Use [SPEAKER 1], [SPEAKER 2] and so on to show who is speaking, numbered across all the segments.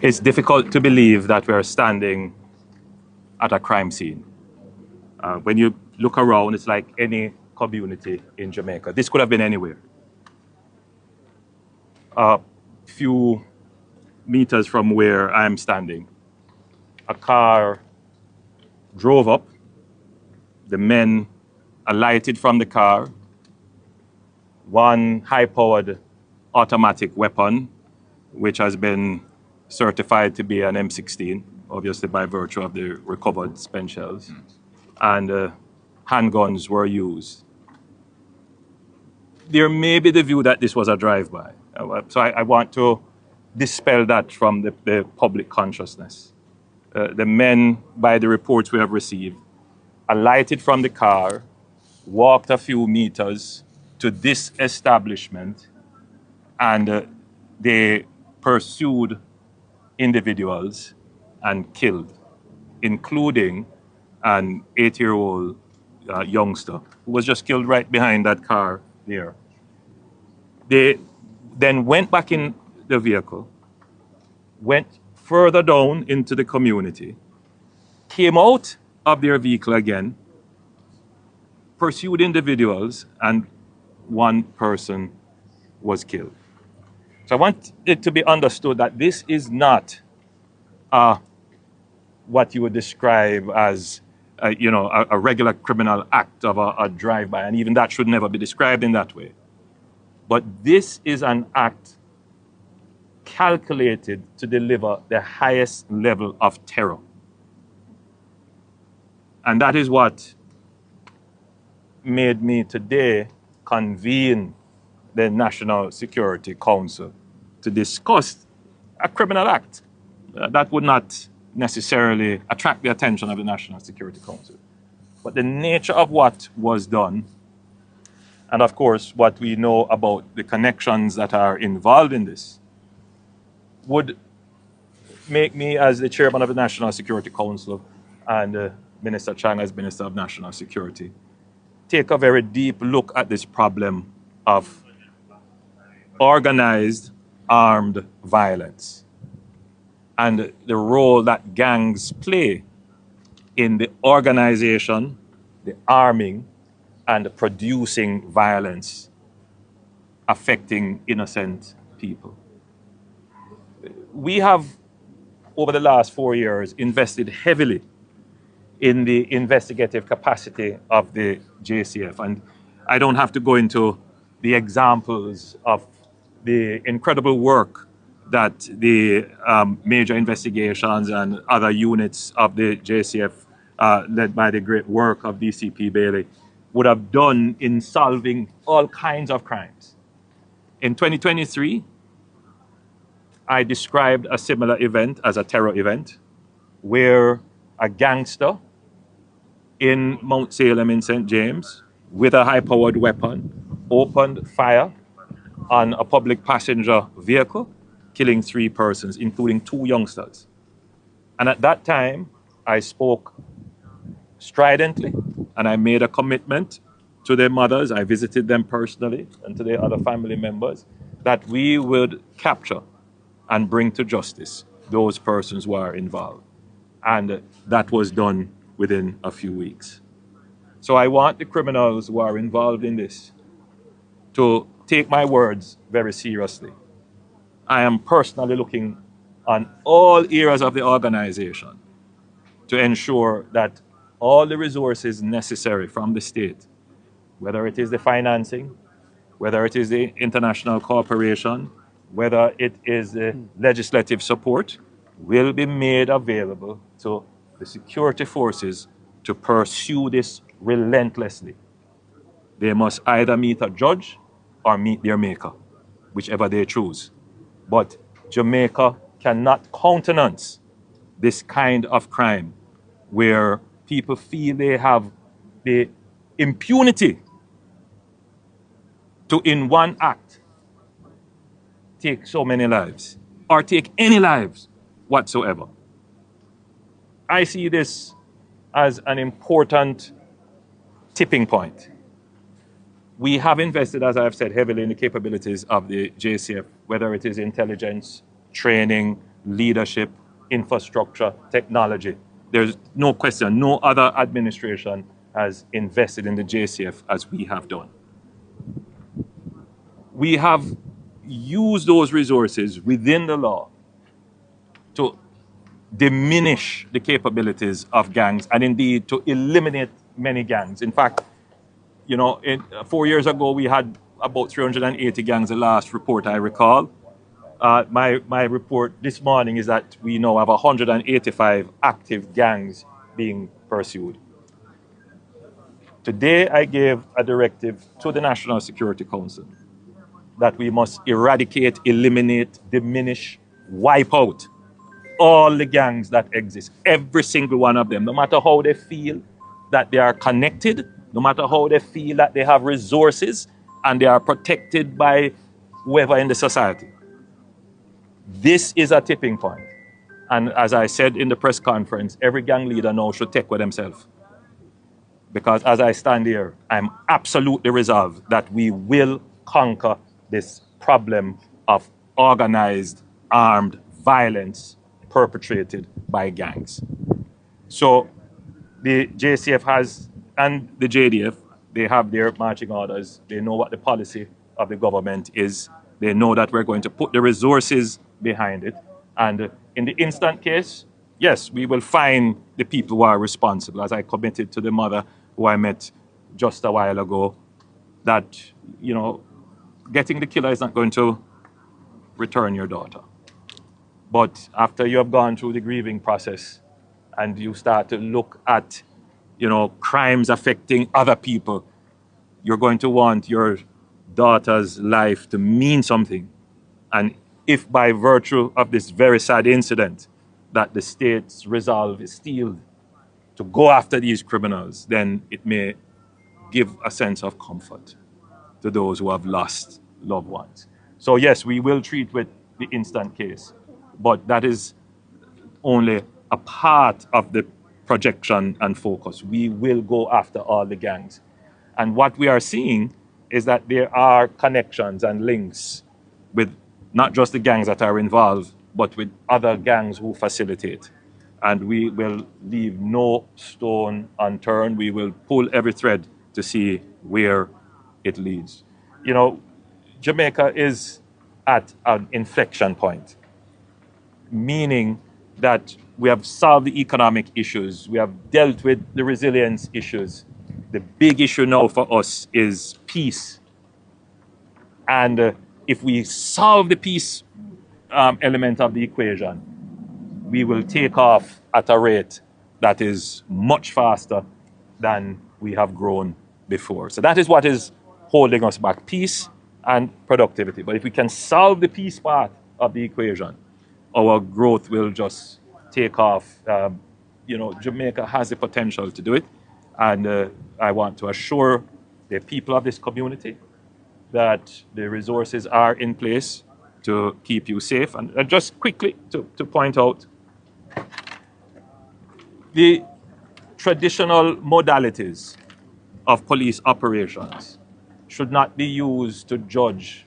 [SPEAKER 1] It's difficult to believe that we're standing at a crime scene. When you look around, it's like any community in Jamaica. This could have been anywhere. A few meters from where I'm standing, a car drove up. The men alighted from the car. One high-powered automatic weapon, which has been certified to be an M16, obviously by virtue of the recovered spent shells, and handguns were used. There may be the view that this was a drive-by. So I want to dispel that from the public consciousness. The men, by the reports we have received, alighted from the car, walked a few meters to this establishment, and they pursued individuals and killed, including an 8-year-old youngster who was just killed right behind that car there. They then went back in the vehicle, went further down into the community, came out of their vehicle again, pursued individuals, and one person was killed. So I want it to be understood that this is not what you would describe as a regular criminal act of a drive-by, and even that should never be described in that way. But this is an act calculated to deliver the highest level of terror. And that is what made me today convene the National Security Council to discuss a criminal act that would not necessarily attract the attention of the National Security Council. But the nature of what was done, and of course what we know about the connections that are involved in this, would make me, as the chairman of the National Security Council and Minister Chang as Minister of National Security, take a very deep look at this problem of organized armed violence and the role that gangs play in the organization, the arming, and the producing violence affecting innocent people. We have, over the last 4 years, invested heavily in the investigative capacity of the JCF. And I don't have to go into the examples of the incredible work that the major investigations and other units of the JCF, led by the great work of DCP Bailey, would have done in solving all kinds of crimes. In 2023, I described a similar event as a terror event where a gangster in Mount Salem in St. James with a high-powered weapon opened fire on a public passenger vehicle, killing 3 persons, including 2 youngsters. And at that time, I spoke stridently, and I made a commitment to their mothers. I visited them personally, and to their other family members, that we would capture and bring to justice those persons who are involved. And that was done within a few weeks. So I want the criminals who are involved in this to take my words very seriously. I am personally looking on all areas of the organization to ensure that all the resources necessary from the state, whether it is the financing, whether it is the international cooperation, whether it is the legislative support, will be made available to the security forces to pursue this relentlessly. They must either meet a judge or meet their maker, whichever they choose. But Jamaica cannot countenance this kind of crime where people feel they have the impunity to, in one act, take so many lives, or take any lives whatsoever. I see this as an important tipping point. We have invested, as I've said, heavily in the capabilities of the JCF, whether it is intelligence, training, leadership, infrastructure, technology. There's no question, no other administration has invested in the JCF as we have done. We have used those resources within the law to diminish the capabilities of gangs and indeed to eliminate many gangs. In fact, 4 years ago, we had about 380 gangs, the last report I recall. My report this morning is that we now have 185 active gangs being pursued. Today, I gave a directive to the National Security Council that we must eradicate, eliminate, diminish, wipe out all the gangs that exist, every single one of them, no matter how they feel that they are connected, no matter how they feel that they have resources and they are protected by whoever in the society. This is a tipping point. And as I said in the press conference, every gang leader now should take with themselves. Because as I stand here, I'm absolutely resolved that we will conquer this problem of organized armed violence perpetrated by gangs. So the JCF has, and the JDF, they have their marching orders. They know what the policy of the government is. They know that we're going to put the resources behind it. And in the instant case, yes, we will find the people who are responsible, as I committed to the mother who I met just a while ago, that, getting the killer is not going to return your daughter. But after you have gone through the grieving process and you start to look at, crimes affecting other people, you're going to want your daughter's life to mean something. And if by virtue of this very sad incident that the state's resolve is still to go after these criminals, then it may give a sense of comfort to those who have lost loved ones. So yes, we will treat with the instant case, but that is only a part of the projection and focus. We will go after all the gangs. And what we are seeing is that there are connections and links with not just the gangs that are involved, but with other gangs who facilitate. And we will leave no stone unturned. We will pull every thread to see where it leads. Jamaica is at an inflection point, meaning that we have solved the economic issues. We have dealt with the resilience issues. The big issue now for us is peace. And if we solve the peace element of the equation, we will take off at a rate that is much faster than we have grown before. So that is what is holding us back, peace and productivity. But if we can solve the peace part of the equation, our growth will just take off. Jamaica has the potential to do it. And I want to assure the people of this community that the resources are in place to keep you safe. And just quickly to point out, the traditional modalities of police operations should not be used to judge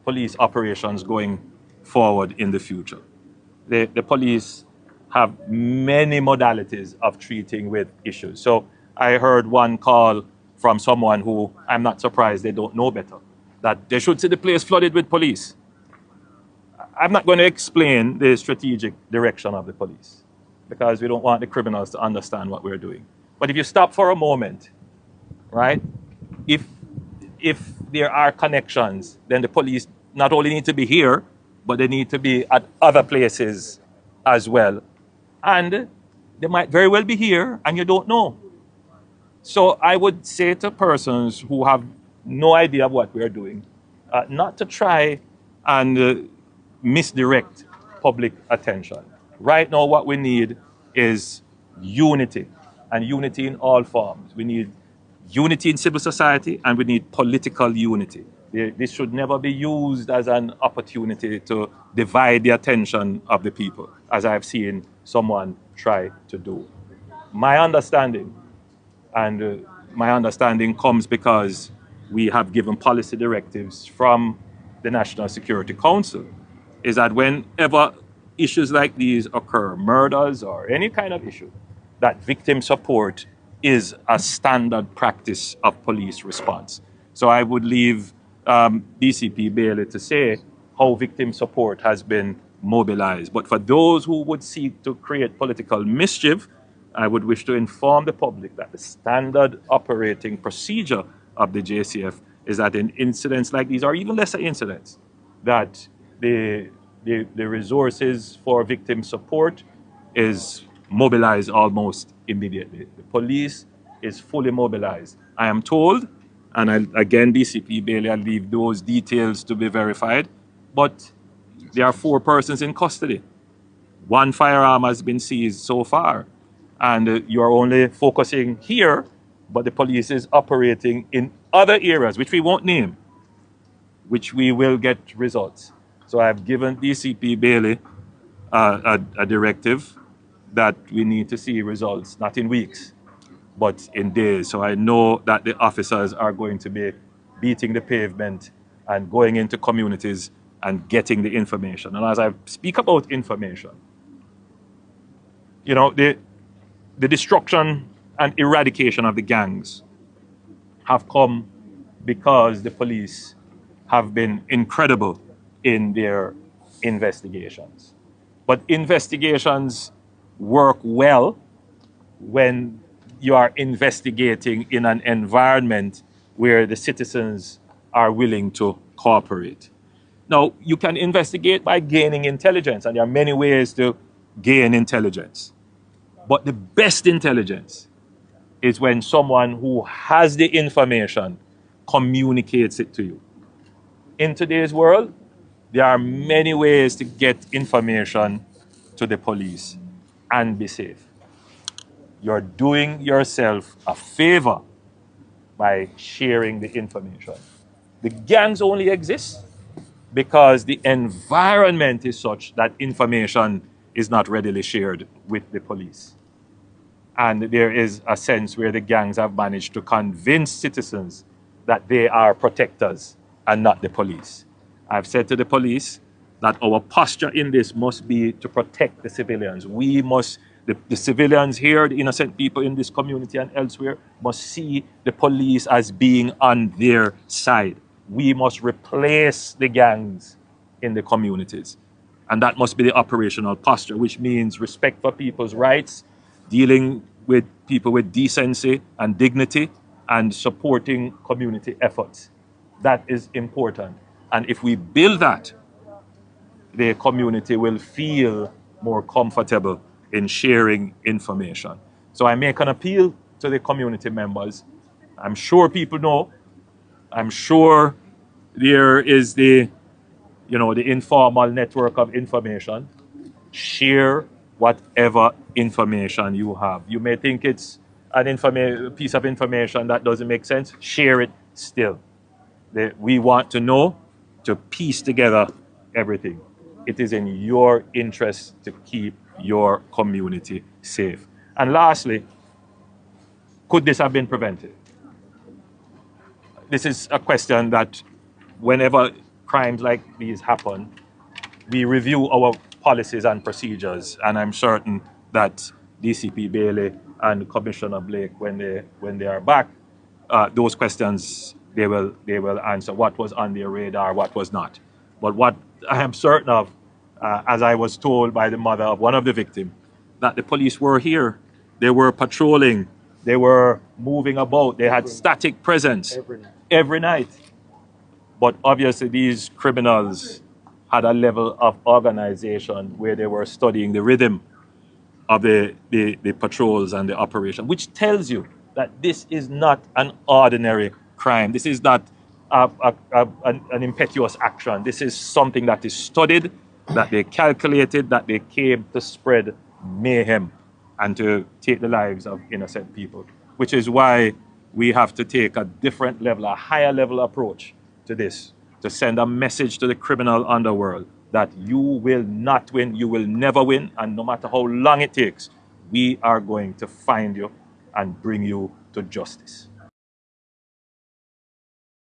[SPEAKER 1] police operations going forward in the future. The police have many modalities of treating with issues. So I heard one call from someone who, I'm not surprised they don't know better, that they should see the place flooded with police. I'm not going to explain the strategic direction of the police because we don't want the criminals to understand what we're doing. But if you stop for a moment, right, if there are connections, then the police not only need to be here, but they need to be at other places as well. And they might very well be here and you don't know. So I would say to persons who have no idea of what we're doing, not to try and misdirect public attention. Right now, what we need is unity, and unity in all forms. We need unity in civil society, and we need political unity. This should never be used as an opportunity to divide the attention of the people, as I've seen someone try to do. My understanding, and my understanding comes because we have given policy directives from the National Security Council, is that whenever issues like these occur, murders or any kind of issue, that victim support is a standard practice of police response. So I would leave DCP Bailey to say how victim support has been mobilized. But for those who would seek to create political mischief, I would wish to inform the public that the standard operating procedure of the JCF is that in incidents like these, or even lesser incidents, that the resources for victim support is mobilized almost immediately. The police is fully mobilized. I am told, and again, DCP Bailey, I'll leave those details to be verified, but there are 4 persons in custody. 1 firearm has been seized so far, and you're only focusing here, but the police is operating in other areas, which we won't name, which we will get results. So I've given DCP Bailey a directive that we need to see results, not in weeks, but in days. So I know that the officers are going to be beating the pavement and going into communities and getting the information. And as I speak about information, you know, the destruction and eradication of the gangs have come because the police have been incredible in their investigations. But investigations work well when you are investigating in an environment where the citizens are willing to cooperate. Now, you can investigate by gaining intelligence, and there are many ways to gain intelligence. But the best intelligence is when someone who has the information communicates it to you. In today's world, there are many ways to get information to the police and be safe. You're doing yourself a favor by sharing the information. The gangs only exist because the environment is such that information is not readily shared with the police. And there is a sense where the gangs have managed to convince citizens that they are protectors and not the police. I've said to the police that our posture in this must be to protect the civilians. We must, the civilians here, the innocent people in this community and elsewhere, must see the police as being on their side. We must replace the gangs in the communities. And that must be the operational posture, which means respect for people's rights, dealing with people with decency and dignity, and supporting community efforts. That is important. And if we build that, the community will feel more comfortable in sharing information. So I make an appeal to the community members. I'm sure people know. I'm sure there is the informal network of information. Share whatever information you have. You may think it's a piece of information that doesn't make sense. Share it still. We want to know, to piece together everything. It is in your interest to keep your community safe. And lastly, could this have been prevented? This is a question that whenever crimes like these happen, we review our policies and procedures, and I'm certain that DCP Bailey and Commissioner Blake, when they are back, those questions they will answer. What was on their radar, what was not. But what I am certain of, as I was told by the mother of one of the victims, that the police were here, they were patrolling, they were moving about, they had static presence every night. But obviously these criminals had a level of organization where they were studying the rhythm of the patrols and the operation, which tells you that this is not an ordinary crime. This is not an impetuous action. This is something that is studied, that they calculated, that they came to spread mayhem and to take the lives of innocent people, which is why we have to take a different level, a higher level approach to this, to send a message to the criminal underworld that you will not win, you will never win, and no matter how long it takes, we are going to find you and bring you to justice.